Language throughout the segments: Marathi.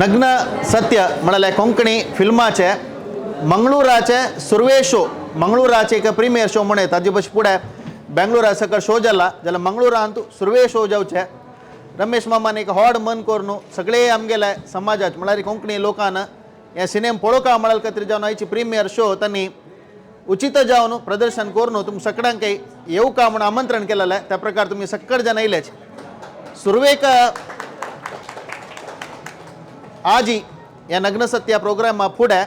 नग्न सत्य म्हणाले कोंकणी फिल्माचे मंगळूराचे सुरवे शो मंगळूराचे एक प्रीमियर शो म्हणे ताजे बस पुढे बेंगळूरा सकळ शो जाला जाल्यार मंगळूरा अंतू सुरवे शो जावचे रमेश मामान एक हॉड मन करून सगळे आमगेले समाजात म्हळ्यार कोंकणी लोकांना हे सिनेमा पळोवका म्हळ्यार खातीर जावन आयची प्रीमियर शो त्यांनी उचित जावन प्रदर्शन करून तुम सगळ्यांक येवका म्हणून आमंत्रण केलेले त्या प्रकार तुम्ही सक्कड जण येयलेच सुरवेक आजी या नग्न सत्य प्रोग्रामा फुडें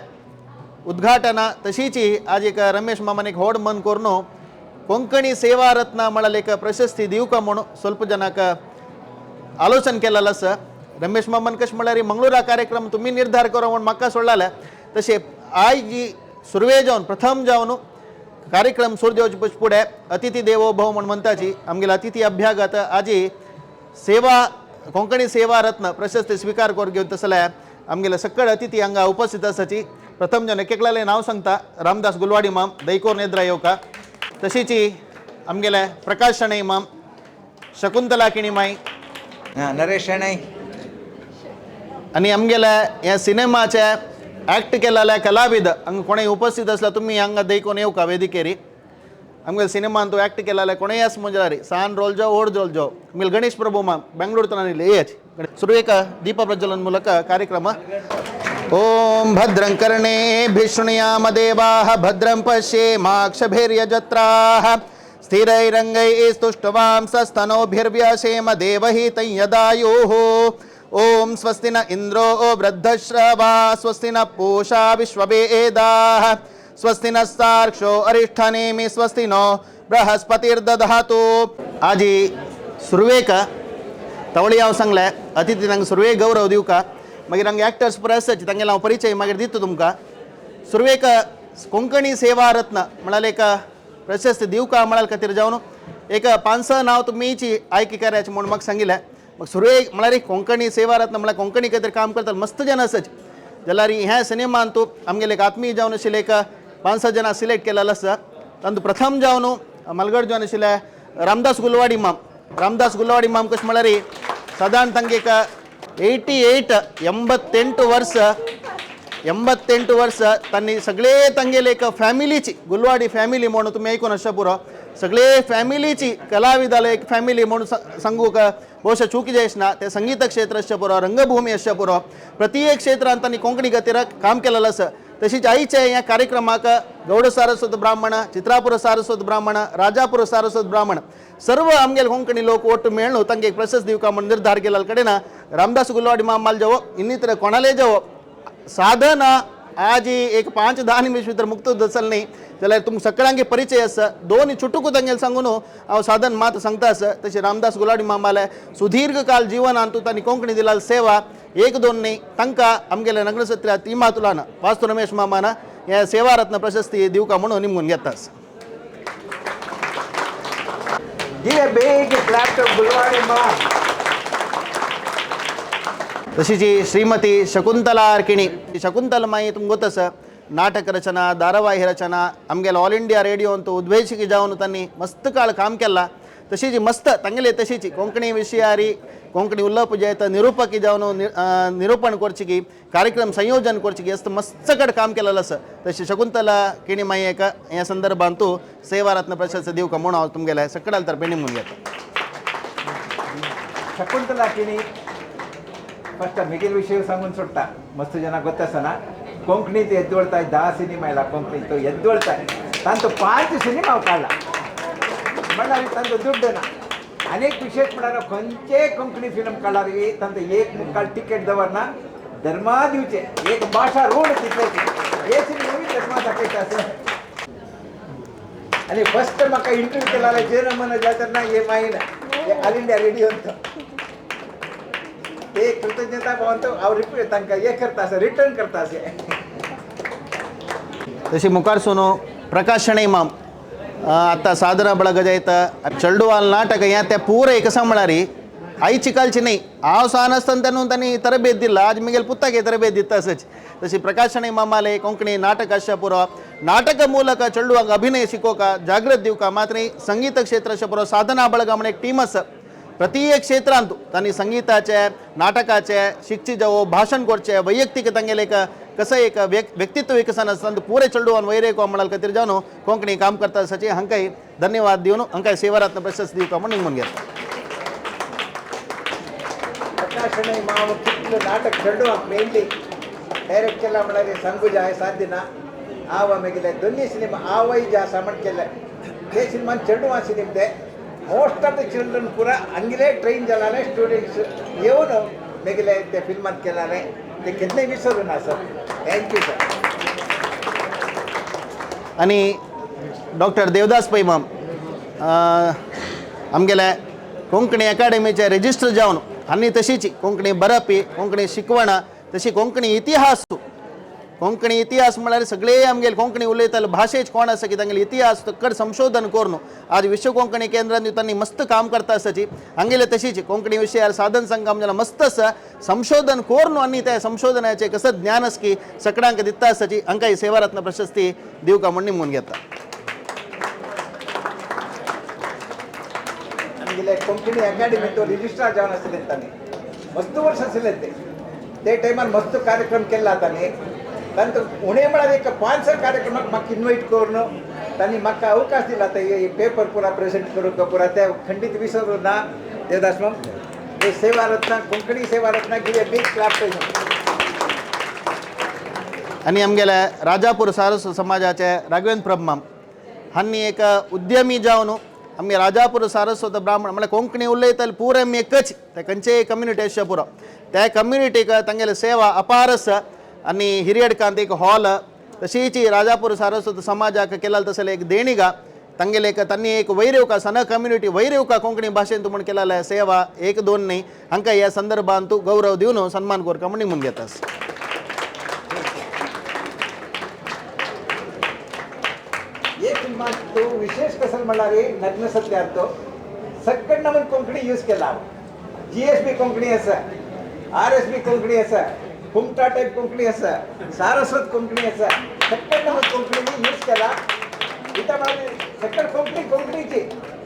उद्घाटना तशीची आज एक रमेश मामान एक व्हड मन करून कोंकणी सेवा रत्न म्हळ्यार एक प्रशस्ती दिवका म्हणून स्वल्प जनाक आलोचन केलेलं आसा रमेश मामान कशें म्हळ्यार मंगळूरा कार्यक्रम तुम्ही निर्धार करो म्हणून म्हाका सोडलेले तशें आयज जी सुरवे जावन प्रथम जावन कार्यक्रम सुरू देवचे फुडें अतिथी देवो भव म्हणून म्हणटाची आमगेले अतिथी अभ्यागत आजी सेवा कोंकणी सेवा रत्न प्रशस्ती स्वीकार करून घेवन तसले आमगेले सक्कड अतिथी हांगा उपस्थित आसाची प्रथम जन एकलें नांव सांगता रामदास गुलवाडी माम दैकोर नेद्रा येवका तशीची आमगेले प्रकाश शणै माम शकुंतला किणी माई नरेश शणै आनी आमगेले ह्या सिनेमाचे ॲक्ट केलेले कलाविद हांगा कोणेय उपस्थित आसला तुमी हांगा दैकोन येवका वेदिकेरी आमगेले सिनेमान तो ॲक्ट केलेले कोणेय आस मुजरारी सान रोल जाओ ओड रोल जाओ आमगेले गणेश प्रभु माम बेंगळूरुतल्यान येच सुरवेक दीप प्रज्वलन मूलक कार्यक्रम ओम भद्रं कर्णेभिः शृणुयाम देवाः भद्रं पश्येमाक्षभिर्यजत्राः स्थिरैरङ्गैस्तुष्टुवांसस्तनोभिर्व्यसेम देवहितं यदायुः ओम स्वस्ति न इंद्रो वृद्धश्रवा स्वस्ति न पूषा विश्ववेदाः स्वस्ति नस्तार्क्ष्यो अरिष्ठनेमि स्वस्ति नो बृहस्पतिर्दधातु आजी सुरवेक तवळी हांव सांगले अतिथी तांकां सुरवेक गौरव दिवका मागीर हांगा एक्टर्स पुरो आसचे तांगेले हांव परिचय मागीर दिता तुमकां सुरवेक कोंकणी सेवा रत्न म्हळ्यार एक प्रशस्ती दिवका म्हळ्यार खातीर जावन एक 5-6 नांव तुमीची आयकी करायचे म्हणून म्हाका सांगिल्लें मग सुरवेक म्हळ्यार कोंकणी सेवा रत्न म्हळ्यार कोंकणी खातीर काम करता मस्त जन आसात जाल्यार ह्या सिनेमान तूं आमगेले एक आत्मीय जावन आशिल्ले एक 5-6 जनां सिलेक्ट केलेलो आसा तातूंत प्रथम जावन मलगड जावन आशिल्ले रामदास गुलवाडी माम कशें म्हळ्यार सादारण तांगे एक 88 वर्स तांणी सगळे तांगेले एक फॅमिलीची गुलवाडी फॅमिली म्हणून तुमी आयकून आसचा पुरो सगळे फॅमिलीची कलाविदाले एक फॅमिली म्हणून सांगूक बहुशा चूक जायच ना ते संगीत क्षेत्र आसचे पुरो रंगभूमी आसचे पुरो प्रत्येक क्षेत्रांत तांणी कोंकणी खातीर काम केलेलें आसा तशीच आयच्या ह्या कार्यक्रमाक गौड सारस्वत ब्राह्मण चित्रापुर सारस्वत ब्राह्मण राजापुर सारस्वत ब्राह्मण सर्व आमगेले कोंकणी लोक ओट्टू मेळून तांकां एक प्रशस्ती दिवका म्हणून निर्धार केलेले कडेन रामदास गुलवाडी मामाल जावो इन्नितर कोणाले जावो साधन आज एक 5-10 निमिष भितर मुक्त दसल न्ही जाल्यार तुमकां सगळ्यांक परिचय आसा दोन चुटूक तांगेले सांगून हांव साधन मात सांगता आसा तशें रामदास गुलवाडी मामाले सुदीर्घ काल जिवनांत तांणी कोंकणी दिलेली सेवा 1-2 न्ही तांकां आमगेले नग्न सत्या तिमातुलान वास्तू रमेश मामान हे सेवा रत्न प्रशस्ती दिवका म्हणून निमगून घेता Give a big clap to Gulwadi Mom. तशी जी श्रीमती शकुंतला किणी शकुंतला माई तुमकां गोत आसा नाटक रचना धारावाही रचना आमगेले ऑल इंडिया रेडिओन तो उद्वेशिकी जावन तांणी मस्त काळ काम केला तशी जी मस्त तांगेले तशीची कोंकणी विशयारी कोंकणी उल्लप जे निरूपकी जावन निरूपण करची की कार्यक्रम संयोजन करची की असं मस्त कड काम केलेलं आसा तशी शकुंतला किणी माई एका ह्या संदर्भांत तूं सेवा रत्न प्रशस्ती दिवका म्हणून हांव तुमगेले सगळ्याल तर पेणी म्हणून घेता शकुंतला किणी फस्ट मिगिल विषय सांगून सोडटा मस्त जनां ಗೊತ್ತಸನ कोंकणीत ಎದ್ದೊಳ್ತಾಯಿ 10 ಸಿನಿಮಾ ಇಲ್ಲ कोंकणीत ಎದ್ದೊಳ್ತಾಯಿ तांतो 5 सिनेमा काढला म्हळ्यार तांचो दुड्डना अनेक विशेष म्हळ्यार खंयचे कोंकणी फिल्म काढल्यार तांचो एक मुखार टिकेट दवरना धर्मा दिवचे एक भाषा रोड तितलेची हे सिनेमा धर्मा दाखयता आनी फस्ट म्हाका इंटरव्यू केला जनमन जातना हे मागीर ऑल इंडिया रेडिओ ते कृतज्ञता भावन तो हांव रिपीट तांकां हे करता आसा रिटर्न करता अशें तशी मुखार सोनो प्रकाश शणै माम आतां साधना ಬಳಗ जायता चेडूवाल नाटक हें तें पुराय कसा म्हळ्यार आई चिकालची न्ही हांव सान आसतना तेन्ना तांणी तरबेत दिला आज मुगेले पुत्ताक तरबेत दिता आसच तशी प्रकाश शणै मामाले कोंकणी नाटक आसचे पुरो नाटक ಮೂಲಕ चेडूवाक अभिनय शिकोवका जागृत दिवका मात्र संगीत क्षेत्र आसचे पुरो साधना ಬಳಗ म्हणून एक टीम आसा प्रत्येक क्षेत्रांतू त्यांनी संगीताचे नाटकाचे शिक्षी जावो भाषण करचे वैयक्तिक तांगेले एक कसं एक व्यक्तित्व विकसन असतं पुरे चलडुवान वैरे को म्हणाल खातीर जावन कोंकणी काम करता सची हांकाय धन्यवाद दिवन हांकाय सेवारत्न प्रशस्ती दिवपा म्हणून निमून घेता प्रकाशने माव कितलं नाटक चलडुवाक मेनली डायरेक्ट केला म्हणाले संगुजा आहे साध्यना आवा मेगले दोन्ही सिनेमा आवय जा सामण केलं ते सिनेमा चलडुवा cinema most of the children पुरा अंगिले ट्रेन जालाले स्टुडंट्स येऊन मेगले ते फिल्मात केलाले ते कितने विसरू ना सर थँक्यू सर आणि डॉक्टर देवदास पै माम आमगेले कोंकणी अकाडेमीचे रजिस्टर जावन आनी तशीच कोंकणी बरपी कोंकणी शिकवण तशी कोंकणी इतिहास म्हळ्यार सगळे आमगेले कोंकणी उलयताले भाशेच कोण आसा की तांगेले इतिहास चड संशोधन करून आज विश्व कोंकणी केंद्रांनी तांणी मस्त काम करता आसाची हांगेले तशीच कोंकणी विशयार साधन संघ आमच्या मस्त आसा संशोधन करून आनी त्या संशोधनाचे कसं ज्ञान आस की सगळ्यांक दिता आसाची हांकां सेवारत्न प्रशस्ती दिवका म्हण निमून घेता आमगेले कोंकणी अकाडेमी तो रजिस्ट्रार जावन आसले तांणी मस्त वर्ष आसले ते टायमार मस्त कार्यक्रम केला तांणी तांत उणे म्हळ्यार एक 5 कार्यक्रमाक म्हाका इन्वायट करून तांणी म्हाका अवकाश दिला ते पेपर पुरा प्रेझेंट करूंक पुरा ते खंडीत विसरू ना देवदास मॅम हे Sevaratna Konkani Sevaratna give a big clap to आणि आमगेले राजापूर सारस्वत समाजाचे राघवेंद्र प्रभ माम हांनी एक उद्यमी जावन आमी राजापूर सारस्वत ब्राह्मण म्हळ्यार कोंकणी उलयताले पुरे आमी एकच ते खंयचे कम्युनिटी आसचे पुरो त्या कम्युनिटीक तांगेले सेवा अपार आसा आनी हिरियडकांत एक हॉल तशीच राजापूर सारस्वत समाजाक केला तसले एक देणिगा तांगेले एक तांणी एक वैरेवका सन कम्युनिटी वैरेवका कोंकणी भाशेन म्हण केलेले सेवा एक दोन न्ही हांकां ह्या संदर्भांत तूं गौरव दिवन सन्मान करता म्हण निमून घेतास हे फिल्मात तो विशेष कसं म्हणणार नग्न सत्यार्थ सगळ्यांना मग कोंकणी यूज केला GSB कोंकणी आसा RSB कोंकणी आसा कुमटा टाईप कोंकणी आसा सारस्वत कोंकणी आसा सगळ्यांना मग कोंकणी यूज केला इथं मला सगळं कोंकणीची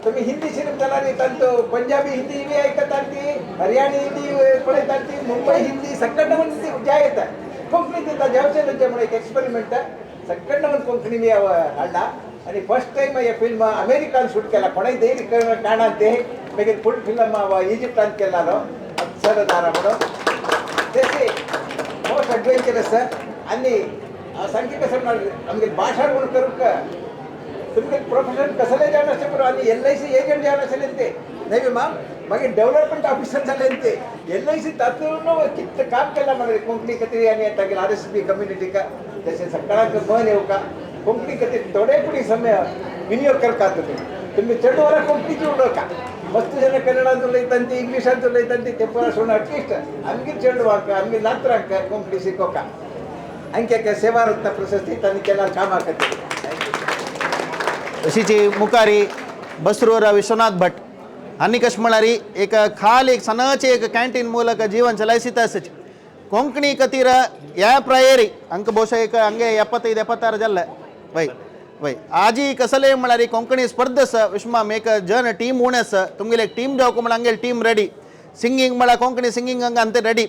तुम्ही हिंदी सिनेमा जाल्यार तांचो पंजाबी हिंदी बी आयकतात ती हरियाणी हिंदी पळयतात ती मुंबई हिंदी सगळ्यांना मग ज्या येतात कोंकणी दिता जेवचे म्हणून एक एक्सपेरिमेंट सगळ्यांना मग कोंकणी बी हाडला आणि फर्स्ट टाइम हे फिल्म अमेरिकान शूट केला कोणाय धैर्य काणा ते मागीर फूल फिल्म इजिप्टान केलालो सरदारा म्हणून तेचे मोस्ट एडवेंचरस आनी सांगचे कसं म्हणणार आमगे भाषा म्हणून करूंक तुमगे प्रोफेशन कसले जावन आसचे पुरो आनी LIC एजंट जावन आसले ते न्ही मॅम मागीर डेव्हलपमेंट ऑफिसर जाले ते LIC तातूंत कितलें काम केलां म्हण कोंकणी खातीर आनी तागेले RSB कम्युनिटीक तशें सकाळाक मन येवका कोंकणी खातीर थोडे पुडी समय विनियोग करता तुम्ही चड वरां कोंकणीची उलोवका मस्त जण कन्नडांत उलयतात ती इंग्लिशांत उलयतात ती तेंपरा सोडून अटलिस्ट आमगे चेडवांक आमगे नातरांक कोंकणी शिकोवका हांकां सेवारत्न प्रशस्ती तांणी केला कामा खातीर तशीच मुखारी बसरूर विश्वनाथ भट हांणी कशें म्हळ्यार एक खाल एक सनाचे एक कॅन्टीन ಮೂಲಕ जीवन चलायसिता आसची कोंकणी खातीर ह्या प्रायरी हांकां ಬಹುಶಃ एक हंगे 75-76 जाल्ले वय आजी कसले म्हळ्यार कोंकणी स्पर्धा आसा विश्वमाम एक जन टीम उणे आसा तुमगेले एक टीम जावं म्हळ्यार हांगेली टीम रेडी सिंगींग म्हळ्यार कोंकणी सिंगींग हांगा अंते रेडी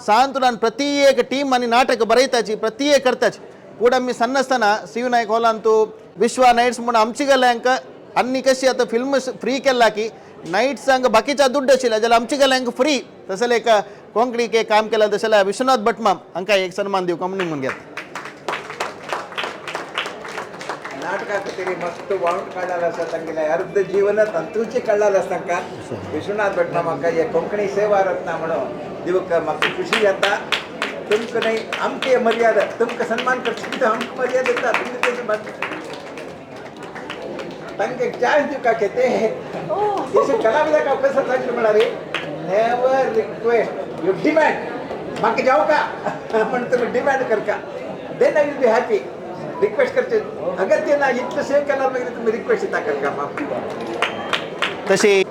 सांतुलान प्रत्येक टीम आनी नाटक बरयताची प्रत्येक करताची पूण आमी सन्नासतना सी नायक हॉलांतू विश्वा नायट्स म्हणून आमची गेल्यांक आनी कशी आतां फिल्म फ्री केला की नायट्स हांगा बाकीच्या दुड्ड आशिल्ले जाल्यार आमची गेल्यांक फ्री तसले एक कोंकणीक एक काम केला तशें विश्वनाथ भट माम हांकां एक सन्मान दिवका म्हणून निमून घेता नाटका खातीर मस्त वावंट काडलेलो आसा तांगेले अर्ध जीवन तंतूचे काडलेलो आसा तांकां विश्वनाथ भट म्हाका हे कोंकणी सेवा रत्न म्हणून दिवंक म्हाका खुशी जाता तुमकां न्ही आमची मर्यादा तुमकां सन्मान करची आमकां मर्यादा येता तुमी तेजे तांकां एक चान्स दिवका ते तेचे कलाविदाक हांव कसो सांगता म्हळ्यार नेवर रिक्वेस्ट यू डिमांड म्हाका जावका म्हण तुमी डिमांड करका then I will be happy request करचे अगत्य ना इतलं सेव केल्यार मागीर तुमी रिक्वेस्ट येता करका म्हाका तशी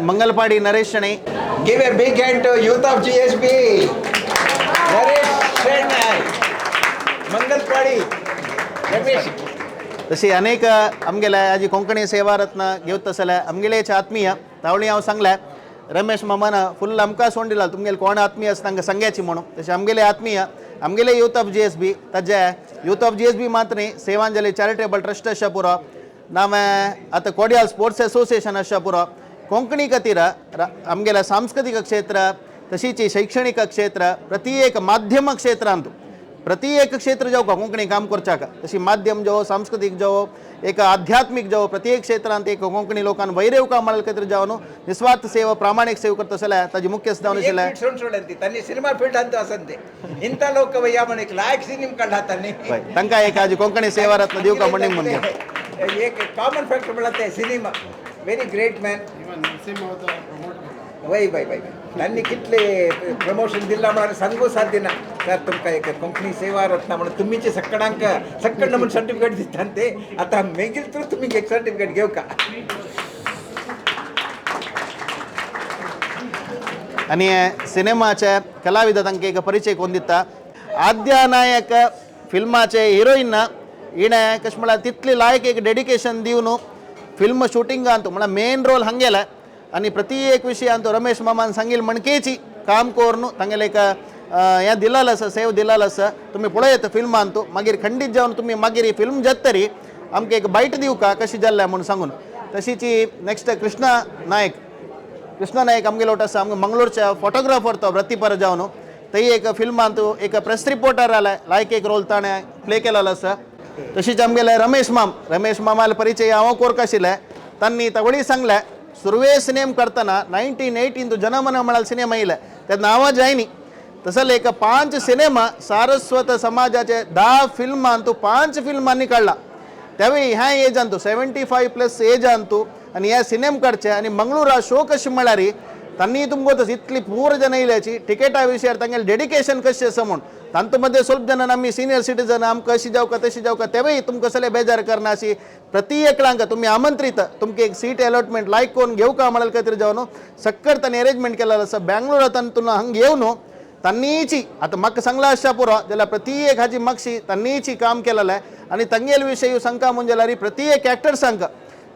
Mangalpady Naresh Shenoy give a big hand to youth of GSB Naresh Shenoy Mangalpady Ramesh तशी अनेक आमगेले आजी कोंकणी सेवा रत्न घेवत आसले आमगेलेच आत्मीय तावळी हांव सांगलें रमेश मामान फुल आमकां सोडिला तुमगेले कोण आत्मीय आसा तांकां सांग्याची म्हणून तशें आमगेले आत्मीय आमगेले यूथ ऑफ GSB ताजे यूथ ऑफ GSB मात्र न्ही सेवांजली चॅरिटेबल ट्रस्ट आसा पुरो नामे आतां कोडियाल स्पोर्ट्स एसोसिएशन आसा पुरो कोंकणी खातीर आमगेल्या सांस्कृतिक क्षेत्र तशीच शैक्षणिक क्षेत्र प्रति एक माध्यम क्षेत्रांत प्रति एक क्षेत्र जावं कोंकणी काम करच्याक तशी माध्यम जो सांस्कृतिक जो एक आध्यात्मिक जो प्रत्येक क्षेत्रांत एक कोंकणी लोकांना वैरेव काम ಮಾಡಲ್ खातीर जावन निस्वार्थ सेवा प्रामाणिक सेवा करता आसले ताजी मुख्य जावन आशिल्ले చూడండి తన్ని సినిమా ఫీల్డ్ అంతా అసంతే ఇంత లోకవయ్య మనకి లాయక్ సినిమా काढला तन्नी तांकां एक आज कोंकणी सेवा रत्न दिवका म्हणून म्हणून एक कॉमन फॅक्टर म्हणते सिनेमा व्हेरी ग्रेट मॅन वय बाय बाय त्यांनी कितले प्रमोशन दिला म्हणून सांगू साध्य ना सर तुमका एक कोंकणी सेवा रत्न म्हणून तुमचे सगळ्यांक सगळं म्हणून सर्टिफिकेट दिसतात ते आता मेगील तर तुम्ही एक सर्टिफिकेट घेऊ का आणि सिनेमाचे कलाविद तांकां एक परिचय कोण दिता आद्या नायक फिल्माचे हिरोईन हिणे कशें म्हळ्यार तितली लायक एक डेडिकेशन दिवन फिल्म शुटिंगांत म्हळ्यार मेन रोल हांगेला आणि प्रति एक विशयांत रमेश मामान सांगिल मणकेची काम करून तांगेले एक हें दिलेलें आसा सेव दिलेलो आसा तुमी पळयत फिल्मांत मागीर खंडीत जावन तुमी मागीर ही फिल्म जातरी आमकां एक बायट दिवका कशी जाल्लें म्हणून सांगून तशीच नेक्स्ट कृष्णा नायक आमगेलो आसा आमकां मंगळूरच्या फोटोग्राफर तो वृत्तीपर जावन थंय एक फिल्मांत एक प्रेस रिपोर्टर जाले लायक एक रोल ताणें प्ले केलेलो आसा तशीच आमगेले रमेश मामाल परिचय हांव कोरक आशिल्ले तांणी तवळी सांगले सुरवे सिनेम करतना 1918 जनमन म्हणाल सिनेमा येयले तेन्ना हांव जायनी तसले एक 5 सिनेमा सारस्वत समाजाचे 10 फिल्मांतू 5 फिल्मांनी काडला त्यावेळी ह्या एजांतू 75+ एजांतू आनी हे सिनेम काडचे आनी मंगळूरा शो कशें म्हळ्यार तांणी तुमकां इतली पूर जन येयल्याची टिकेटा विशयार तांगेलें डेडिकेशन कशें आसा म्हूण तांतू मध्ये स्वल्प जणांना आमी सिनियर सिटीजन आमकां अशी जावका तशी जावका तेवेळी तुमकां कसले बेजार करना अशी प्रति एकलांक तुमी आमंत्रीत तुमकां एक सीट अलॉटमेंट लायक करून घेवका म्हणल खातीर जावन सक्कर तांणी अरेंजमेंट केलेलो आसा बँगलोरांतून हांगा येवन तांनीची आतां म्हाका सांगला आसच्या पुरो जाल्यार प्रति एक हाजी मागशी तांनीची काम केलेलें आनी तांगेले विशयी सांगता म्हणजे जाल्यार प्रति एक एक्टर्सांक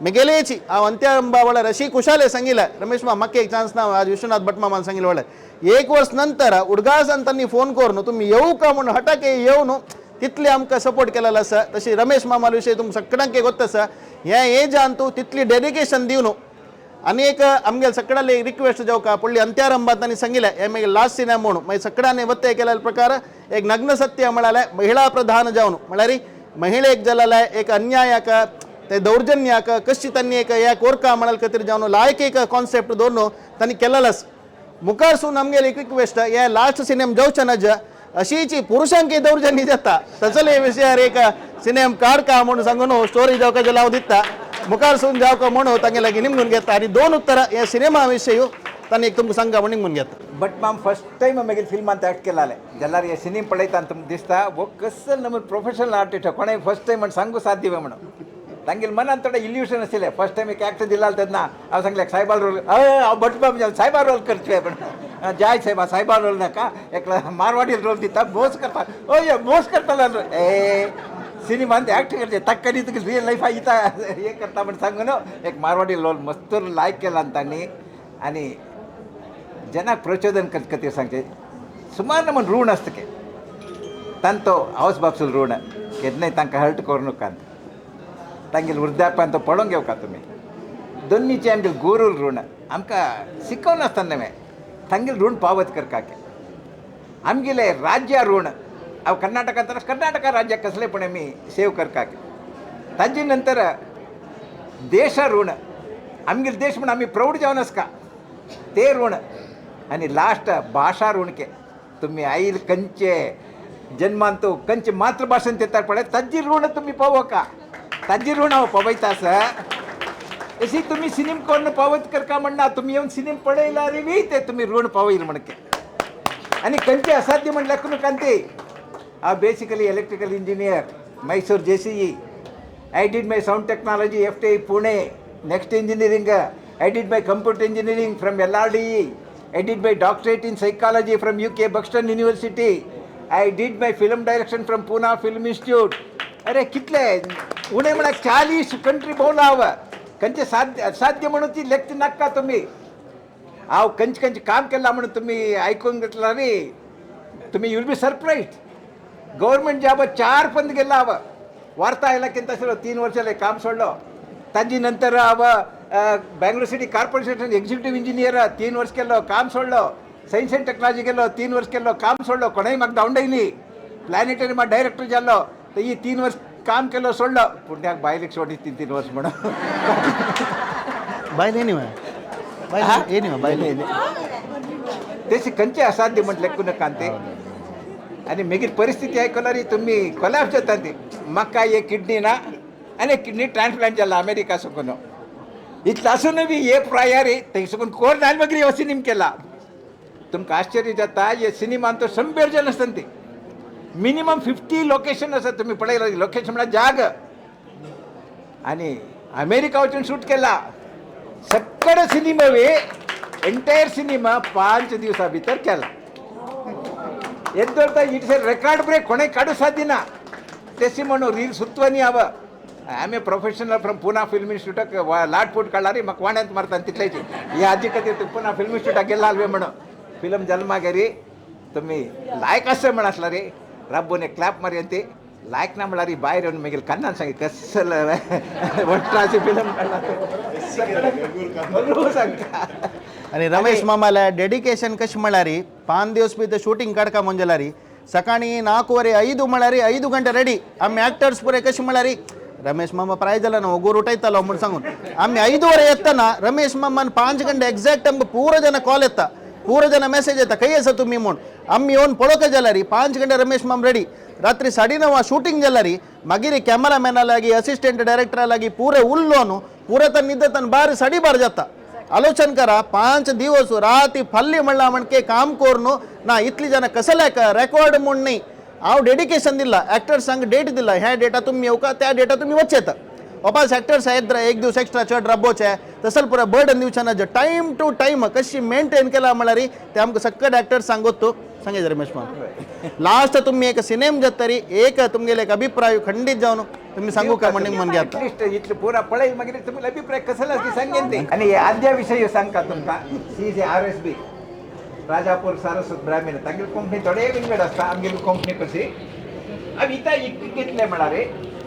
मिगेलेची हांव अंत्यारंबा वळार अशी कुशाले सांगिल्लें रमेश म्हाका एक चान्स ना आज विश्वनाथ भट मामान सांगिल्लें वळार 1 वर्स नंतर उडगासान तांणी फोन करून तुमी येवू का म्हणून हटाके येवन तितली आमकां सपोर्ट केलेलो आसा तशी रमेश मामा विशयी तुमकां सगळ्यांक एक गोत्त आसा हे एजान तूं तितली डेडिकेशन दिवन आनी एक आमगेले सगळ्यांनी रिक्वेस्ट जावका पडली अंत्यारंबात तांणी सांगिल्लें हे मागीर लास्ट सिनेमा म्हणून मागीर सगळ्यांनी वत्ते केलेल्या प्रकार एक नग्न सत्य म्हळ्यार महिला प्रधान जावन म्हळ्यार महिलेक जाल्ल्या एक अन्यायाक ते दौर्जन्याक कशी तांणी एक हे कोरका म्हणाल खातीर जावन लायक एक कॉन्सेप्ट दवरून तांणी केलेलो आसा मुखार सून आमगेली एक रिक्वेस्ट हे लास्ट सिनेम जावचे नज अशीची पुरुषांकी दौर्जन्य जाता तसले विशयार एक सिनेम काडका म्हणून सांगून स्टोरी जावका जाल्यार हांव दिता मुखार सून जावका म्हणून तांगे लागीं निमगून घेता आनी 2 उत्तरां हे सिनेमा विशयी तांणी एक तुमकां सांगा म्हणून निमगून घेता बट माम फर्स्ट टाइम मागीर फिल्मांत एक्ट केलाले जाल्यार हे सिनेमा पळयता तुमकां दिसता वो कसल नमून प्रोफेशनल आर्टिस्ट कोणें फर्स्ट टाइम म्हणून सांगू साध्य म्हणून तांगेले मनात थोडे इल्युशन आशिल्लें फर्स्ट टाइम एक एक्ट दिला तेन्ना हांव सांगलें सायबा रोल हांव भटबाब सायबा रोल करचे पण जाय सायबा रोल नाका एक मारवाडी रोल दिता बोस करता हय बोस करतालो ए सिनेमांत एक्ट करचे ताका न्ही तुका रियल लायफा इता हे करता म्हण सांगून एक मारवाडी रोल मस्त लायक केला तांणी आनी जनाक प्रचोदन खातीर सांगचे सुमार म्हण ऋण आसता के तांतो हावस बापसूल ऋण केन्नाय तांकां हर्ट करूं नका तांगेले वृद्धाप्यान तो पळोवंक घेवका तुमी दोनीचे आमगेले गोरूल ऋण आमकां शिकोवन आसतना न्हय तांगेले ऋण पावत करपाक आमगेले राज्य ऋण हांव कर्नाटका राज्य कसलेपण आमी सेव करपाक ताजे नंतर देश ऋण आमगेले देश म्हण आमी प्रौढ जावन आसका ते ऋण आनी लास्ट भाशा ऋण के तुमी आईल खंयचे जन्मान तो खंयचे मातृभाशेन तेतार पळय ताजी ऋण तुमी पळोवका ताजी ऋण हांव पळयता सर अशी तुम्ही सिनेम करून पावत करका म्हणना तुम्ही येवन सिनेम पळयला रे बी ते तुम्ही ऋण पावयल म्हणके आनी खंयचे असाध्य म्हणल्यार करून कांते हांव basically electrical engineer Mysore JCE I did my sound technology FTI Pune next engineering I did my computer engineering from LRDE I did my doctorate in psychology from UK Buxton University I did my film direction from Pune Film Institute अरे कितले उणे म्हणा 40 कंट्री भोवला हवं खंयचे साध्य म्हणून ती लेखची नाका तुम्ही हांव खंयचे खंयचे काम केलां म्हणून तुमी आयकून घेतला रे तुम्ही will be surprise government job 4 पंद गेला हांव वार्ता इलाख्यात आशिल्लो 3 वर्सां काम सोडलो ताजी नंतर हांव Bangalore city corporation executive engineer 3 वर्स केलो काम सोडलो सायन्स एंड टेक्नॉलॉजी गेलो 3 वर्स केलो काम सोडलो कोणाय म्हाका धांवडायली प्लॅनेटरीमा डायरेक्टर जाल्लो तर ही 3 वर्स काम केलो सोडलो पुण्याक बायलेक सोडी 3 वर्स म्हणून बायल येनी येनी बायल तेशी खंयचे असाध्य म्हटलें कुन कांते आनी मागीर परिस्थिती आयकल्यार तुमी कोलॅप्स जाता ती म्हाका एक किडनी ना आनी किडनी ट्रान्सप्लांट जाला अमेरिका साकून इतलें आसून बी हे प्रायारी थंय साकून कोर जाल मागीर हो सिनेमा केला तुमकां आश्चर्य जाता हे सिनेमान तो 100 जण आसता ती मिनिमम 50 लोकेशन आसा तुमी पळयला लोकेशन म्हळ्यार जाग आनी अमेरिका वचून शूट केला सगळो सिनेमा एंटायर सिनेमा 5 दिवसा भितर केला एद्दोळता इट्स ए रेकॉर्ड ब्रेक कोणें काडू साध्य ना तेशी म्हणून रील सुत्वनी हांव I am a professional from Pune film इन्स्टिट्यूटाक लाटफूट काडला रे म्हाका वाड्यांत मारता तितलेची हे हाजे खातीर तूं पुना फिल्म इन्स्टिट्यूटाक गेला हालवे म्हणून फिल्म जल्मा गेरी तुमी लायक आसता म्हण आसला रे रब्बून एक क्लॅप मारी आनी ते लायक ना म्हळ्यार भायर येवन मागीर कन्नान सांगी कसलो वट्टाची फिल्म काडला सांगता आणि रमेश मामाला डेडिकेशन कशें म्हळ्यार 5 दिवस भितर शूटिंग काडका म्हणजे सकाळी 4:45 म्हळ्यार 5 गंटे रेडी आमी एक्टर्स पुरे कशें म्हळ्यार रमेश मामा प्राय जाला ना गोर उठयतालो म्हूण सांगून आमी 5 वरे येतना रमेश मामान 5 गंटे एक्झॅक्ट आमकां पूरा जन कॉल येता पूरा जन मेसेज येता खंय आसा तुमी म्हूण आमी येवन पळोवंक जाल्यार 5 गंटे रमेश माम रेडी रात्री 9:30 शूटिंग जाल्यार मागीर कॅमेरामॅना लागी असिस्टंट डायरेक्टरा लागी पुरे उरलो न्हू पुरे तर निदतन 12:30 जाता आलोचन करा 5 दिवस राती फल्ली म्हणला म्हणके काम कोर न्हू ना इतली जन कसल्याक रेकॉर्ड म्हूण न्ही हांव डेडिकेशन दिला एक्टर्सांक डेट दिला ह्या डेटा तुमी येवका त्या डेटा तुमी वचेता वापस एक्टर्स आहेत 1 दिवस एक्स्ट्रा चड रब्बोचे तसल पुरा बर्डन दिवचें ना जे टायम टू टायम कशी मेंटेन केला म्हळ्यार ते आमकां सगळे एक्टर्स सांगतो सांगे रमेश माम लास्ट तुमी एक सिनेम जातरी एक तुमगेले एक अभिप्राय खंडीत जावन तुमी सांगू का म्हणून मन घेता इतलें पुरा पळय मागीर तुमी अभिप्राय कसलो ती सांगेन ती आनी हे आद्या विशय सांगता तुमकां she is a RSB Rajapur Saraswat Brahmin तांगेली कोंकणी थोडे विंगड आसता आमगेली कोंकणी कशी आमी इता घेतले म्हळ्यार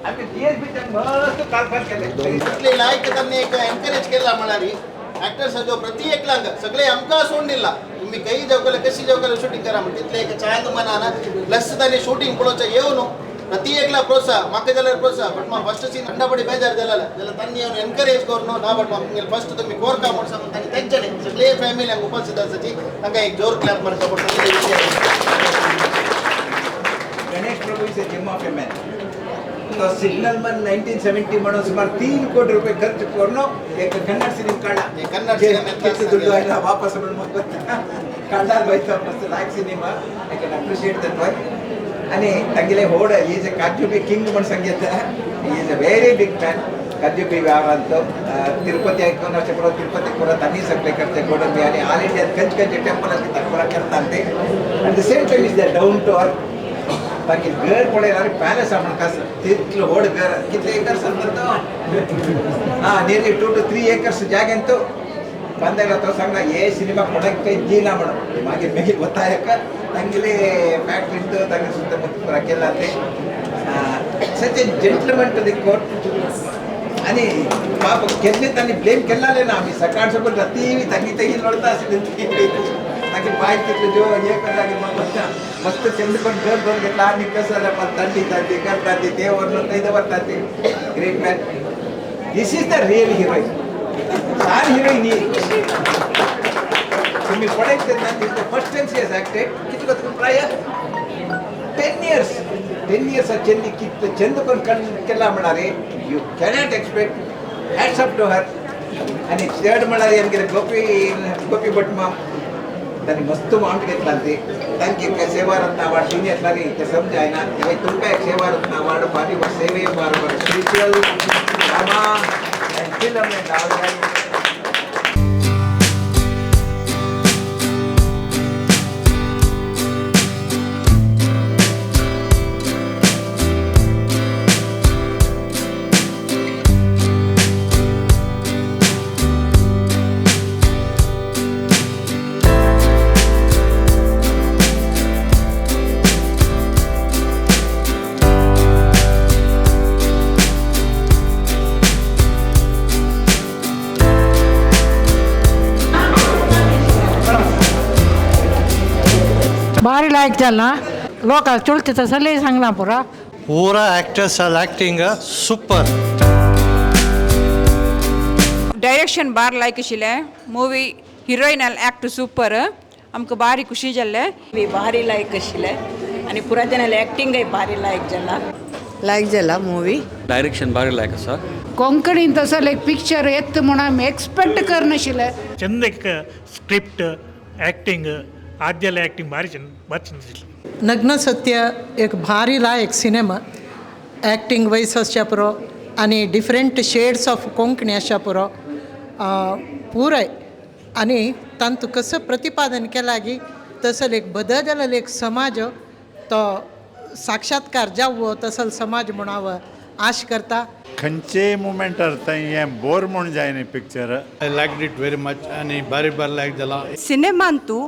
आमी DSB मस्त कारभार केले इतले लायक त्यांनी एक एनकरेज केला म्हळ्यार एक्टर्स जो प्रति एकलांक सगळे आमकां सोडून दिला तुम्ही काही जेवकले कशी जेवकले शूटिंग करा म्हणजे तितले एक चांद मनाना प्लस तांणी शूटिंग पळोवचें येवन प्रति एकला प्रोत्साह म्हाका जाल्यार प्रोत्साह बट म्हाका फर्स्ट सीन थंडापडी बेजार जाल्यार तांणी येवन एनकरेज करून ना बट म्हाका फर्स्ट तुमी कोरका म्हूण सांगून तांणी तेंच्यानी सगळे फॅमिलीक उपस्थित आसाची तांकां एक जोर क्लॅप मारता पडटा Ganesh Prabhu is a gem of a man तो सिग्नल मन 1970 म्हणून सुमार 3 कोटी रुपये खर्च करून एक कन्नड सिनेमा काढला कन्नड सिनेमा ದುಡ್ಡು ಆಯ್ತು ವಾಪಸ್ म्हणून काढला वयता मस्त लायक cinema I can appreciate that work आणि तांगेले होड इज ए काजूबी किंग म्हण सांगितलं is a very big fan काजूबी व्यवहारांत तिरुपती ऐकून असे पुरा तिरुपती पुरा तांणी सगळे करते गोडंबी आणि ऑल इंडियात खंयचे टेंपल आसता ताका पुरा करतात ते at the same time is the down to earth बाकी घर पळयल्यार पॅलेस आहा म्हणून आसा तितलो व्हड घर कितले एकर्स आसता तो नियरली 2 to 3 एकर्स जागेन तो बांदयला तो सांगला हे सिनेमा कोणाक काही दिना म्हणून मागीर मागीर वता एक तांगेले फॅक्टरी तो तांगे सुद्दां पुरा केला ते सच ए जेंटलमॅन टू द कोर्ट आणि पाप केल्ले तांणी ब्लेम केल्ले ना आमी सकाळ सकून राती तांगी तेगी लढता आसली ताकी पाय तितले जो हे करला की मस्त चंद पण घर भरून घेतला आणि कसं झालं पण थंडी करतात ते वरून ते दवरतात ते great man this is the real heroine छान हिरोईन ही तुम्ही पडायचं ना this the first time she has acted किती तुम्ही प्राय 10 years चंदी किती चंद पण केला म्हणारे you cannot expect hats up to her आणि थर्ड म्हणारे आमगे गोपी भट माम तांणी मस्त माउंट घेतला ते तांकां सेवा रत्न अवॉर्ड दिवन येतला रे ते समजायना तुमकां एक सेवा रत्न अवॉर्ड फाटी सेवे for spiritual drama and film and लायक जाला लोकांक चुलते तसले सांगना पुरा पूरा actors are acting super direction बार लायक आशिल्लें मुवी हिरोइन एक्ट सुपर आमकां बारी खुशी जाल्लें भारी लायक आशिल्लें आनी पुराय जाणांले एक्टिंगय भारी लायक जाला मूवी डायरेक्शन बारी लायक आसा कोंकणीन तसले एक पिक्चर येत म्हणून आमी एक्सपेक्ट करनाशिल्ले ಚಂದ ಸ್ಕ್ರಿಪ್ಟ್ ಆ್ಯಕ್ಟಿಂಗ್ ಆದ್ಯಲ್ಲ ಆ್ಯಕ್ಟಿಂಗ್ ಭಾರಿ ಚಂದ नग्न सत्य एक भारी लायक सिनेमा एक्टिंग वयस आसच्या पुरो आनी डिफरंट शेड्स ऑफ कोंकणी आसच्या पुरो पुराय आनी तांतू कसं प्रतिपादन केलां की तसल एक बदल जालेलो एक समाज तो साक्षात्कार जावो तसल समाज म्हणावं आश करता खंयचे मुमेंटार थंय हें बोर म्हूण जायना picture I liked it very much आणि बारी बार लायक जाला सिनेमान तूं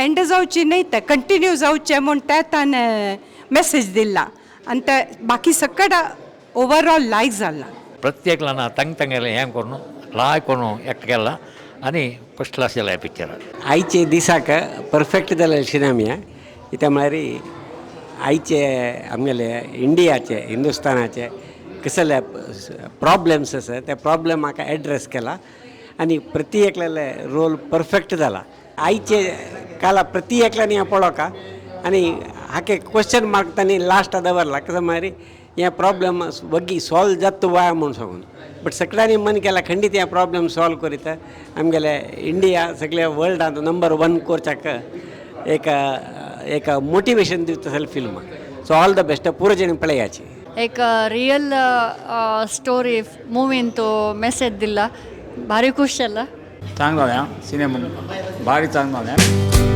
एंड जावची न्ही ते कंटिन्यू जावचें म्हूण ते ताणें मेसेज दिला आनी ते बाकी सकट ओवरऑल लायक जाला प्रत्येकाला ना तंगेलें हें करून लायक करून एक्ट केला आनी फस्ट क्लास जाला पिक्चर आयचे दिसाक परफेक्ट जालेले सिनेमा कित्याक म्हळ्यार आयचे आमगेले इंडियाचे हिंदुस्तानाचे कसले प्रॉब्लेम्स आसा ते प्रॉब्लेम म्हाका एड्रेस केला आनी प्रति एकल्याले रोल परफेक्ट जाला आयचे काला प्रति एकल्यानी हें पळोवका आनी हाके क्वेश्चन मार्क तांणी लास्ट दवरला कसं म्हळ्यार हें प्रॉब्लेम वगी सॉल्व जाता वाया म्हूण सांगून बट सगळ्यांनी मन केला खंडीत हें प्रॉब्लेम सॉल्व करीत आमगेले इंडिया सगळे वर्ल्डांत नंबर 1 करच्याक एक मोटिवेशन दिवता तसलें film so all the best पुरो जण पळयाची एक रियल स्टोरी मुवीन तो मेसेज दिला भारी खुश जाला चांगलं सिनेमा भारी चांगलं